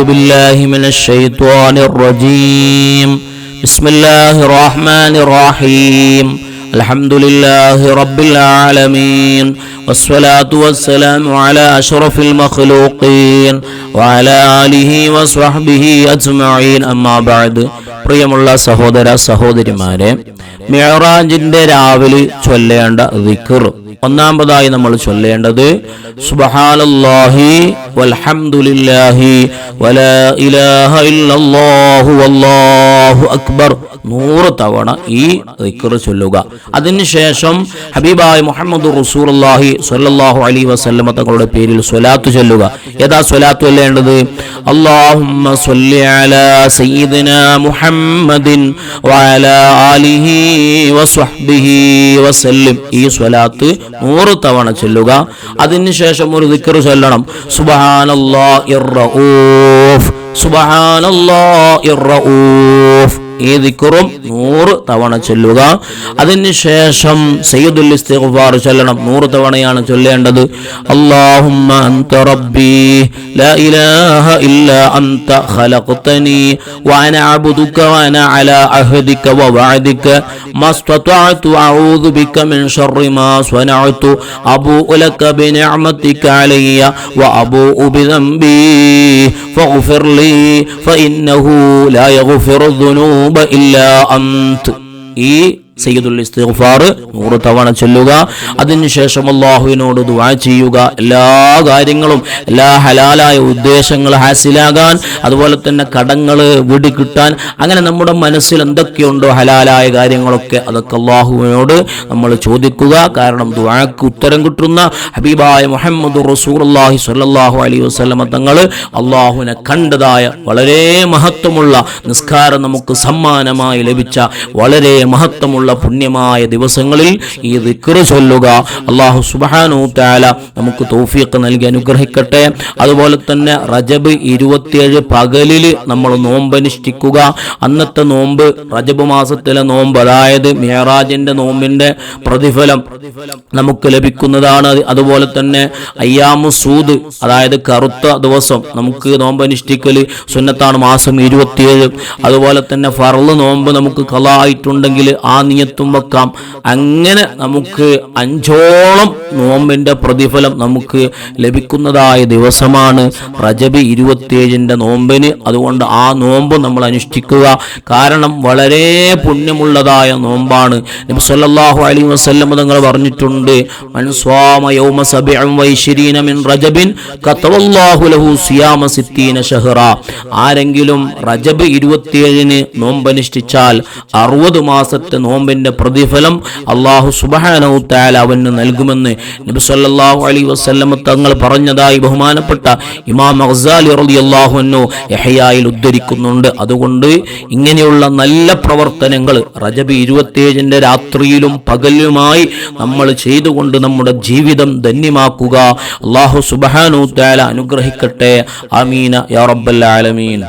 بالله من الشيطان الرجيم بسم الله الرحمن الرحيم الحمد لله رب العالمين والصلاة والسلام على أشرف المخلوقين وعلى آله وصحبه أجمعين أما بعد. പ്രിയമുള്ള സഹോദര സഹോദരിമാരെ, മിഅ്റാജിന്റെ രാവിലെ ചൊല്ലേണ്ട ദിക്ർ, ഒന്നാമതായി നമ്മൾ ചൊല്ലേണ്ടത് സുബ്ഹാനല്ലാഹി വൽഹംദുലില്ലാഹി വലാ ഇലാഹ ഇല്ലല്ലാഹു വല്ലാഹു അക്ബർ 100 തവണ ഈ ദിക്ർ ചൊല്ലുക. അതിനുശേഷം ഹബീബായ മുഹമ്മദ് റസൂലുള്ളാഹി സ്വല്ലല്ലാഹു അലൈഹി വസല്ലമ തങ്ങളുടെ പേരിൽ സ്വലാത്ത് ചൊല്ലുക. ഏതാ സ്വലാത്ത് ചൊല്ലേണ്ടത്? അല്ലാഹുമ്മ സ്വല്ലി അലാ സയ്യിദിനാ മുഹമ്മദിൻ വഅലാ ആലിഹി വസ്വഹ്ബിഹി വസല്ലം. ഈ സ്വലാത്ത് 100 തവണ ചൊല്ലുക. അതിനുശേഷം ഒരു ദിക്ർ ചൊല്ലണം, സുബ്ഹാനല്ലാഹിർ റഊഫ്, സുബ്ഹാനല്ലാഹിർ റഊഫ്. ഈ ദിക്റും 100 തവണ ചൊല്ലുക. അതിനുശേഷം സയ്യിദുൽ ഇസ്തിഗ്ഫാർ ചൊല്ലണം. 100 തവണയാണ് ചൊല്ലേണ്ടത്. അല്ലാഹുമ്മ അൻത റബ്ബി ലാ ഇലാഹ ഇല്ലാ അൻത ഖലഖ്തനി വഅന അബ്ദുക വഅന അലാ അഹദിക വവഅദിക മസ്തതഅതു അഊദു ബിക മിൻ ശർരി മാ സ്വനഅതു അബൂഉ ലക ബിനിഅമതിക അലയ്യ വഅബൂഉ ബിദംബി ഫഗ്ഫിർ ലി ഫഇന്നഹു ലാ യഗ്ഫിറു ദുനൂബ ഇല്ലാ അൻത. ഈ സയ്യിദുൽ ഇസ്തിഗ്ഫാർ 100 തവണ ചൊല്ലുക. അതിനുശേഷം അല്ലാഹുവിനോട് ദുആ ചെയ്യുക. എല്ലാ കാര്യങ്ങളും, എല്ലാ ഹലാലായ ഉദ്ദേശങ്ങൾ ഹാസിലാകാൻ, അതുപോലെ തന്നെ കടങ്ങൾ വീടി കിട്ടാൻ, അങ്ങനെ നമ്മുടെ മനസ്സിൽ എന്തൊക്കെയുണ്ടോ ഹലാലായ കാര്യങ്ങളൊക്കെ അതൊക്കെ അല്ലാഹുവിനോട് നമ്മൾ ചോദിക്കുക. കാരണം ദുആക്ക് ഉത്തരം കിട്ടുന്ന ഹബീബായ മുഹമ്മദ് റസൂലുള്ളാഹി സ്വല്ലല്ലാഹു അലൈഹി വസല്ലമ തങ്ങൾ അല്ലാഹുവിനെ കണ്ടതായ വളരെ മഹത്വമുള്ള നിസ്കാരം നമുക്ക് സമ്മാനമായി ലഭിച്ച വളരെ മഹത്വമുള്ള പുണ്യമായ ദിവസങ്ങളിൽ ഈ ദിക്ർ ചൊല്ലുക. അല്ലാഹു സുബ്ഹാനഹു തആല നമുക്ക് തൗഫീഖ് നൽകി അനുഗ്രഹിക്കട്ടെ. അതുപോലെ തന്നെ റജബ് 27 പകലിൽ നമ്മൾ നോമ്പനുഷ്ഠിക്കുക. അന്നത്തെ നോമ്പ് റജബ് മാസത്തിലെ നോമ്പ്, അതായത് മിഅ്റാജിന്റെ നോമ്പിന്റെ പ്രതിഫലം നമുക്ക് ലഭിക്കുന്നതാണ്. അതുപോലെ തന്നെ അയ്യാമു സൂദ്, അതായത് കറുത്ത ദിവസം നമുക്ക് നോമ്പനുഷ്ഠിക്കൽ സുന്നത്താണ്, മാസം 27. അതുപോലെ തന്നെ ഫർള് നോമ്പ് നമുക്ക് ഖളാ ആയിട്ടുണ്ടെങ്കിൽ ആ നിയത്തും വെക്കാം. അങ്ങനെ നമുക്ക് 5ഓളം നോമ്പിന്റെ പ്രതിഫലം നമുക്ക് ലഭിക്കുന്നതായ ദിവസമാണ് റജബ് 27ന്റെ നോമ്പിന്. അതുകൊണ്ട് ആ നോമ്പ് നമ്മൾ അനുഷ്ഠിക്കുക. കാരണം വളരെ പുണ്യമുള്ളതായ നോമ്പാണ്. നബി സല്ലല്ലാഹു അലൈഹി വസല്ലം തങ്ങൾ പറഞ്ഞിട്ടുണ്ട്, മൻ സ്വാമ യൗമ 27 മിൻ റജബിൻ കതവല്ലാഹു ലഹു സിയാമ 60 ശഹറ. ആരെങ്കിലും റജബ് 27ന് നോമ്പനുഷ്ഠിച്ചാൽ 60 മാസത്തെ നോമ്പിന്റെ പ്രതിഫലം അല്ലാഹു സുബ്ഹാനഹു തആല അവന് നൽകുമെന്ന് നബി സല്ലല്ലാഹു അലൈഹി വസല്ലം തങ്ങൾ പറഞ്ഞതായി ബഹുമാനപ്പെട്ട ഇമാം ഗസാലി റളിയല്ലാഹു അൻഹു യഹ്യായിൽ ഉദ്ധരിക്കുന്നുണ്ട്. അതുകൊണ്ട് ഇങ്ങനെയുള്ള നല്ല പ്രവർത്തനങ്ങൾ റജബ് 27ന്റെ രാത്രിയിലും പകലുമായി നമ്മൾ ചെയ്തുകൊണ്ട് നമ്മുടെ ജീവിതം ധന്യമാക്കുക. അല്ലാഹു സുബ്ഹാനഹു തആല അനുഗ്രഹിക്കട്ടെ. ആമീന യാ റബ്ബൽ ആലമീൻ.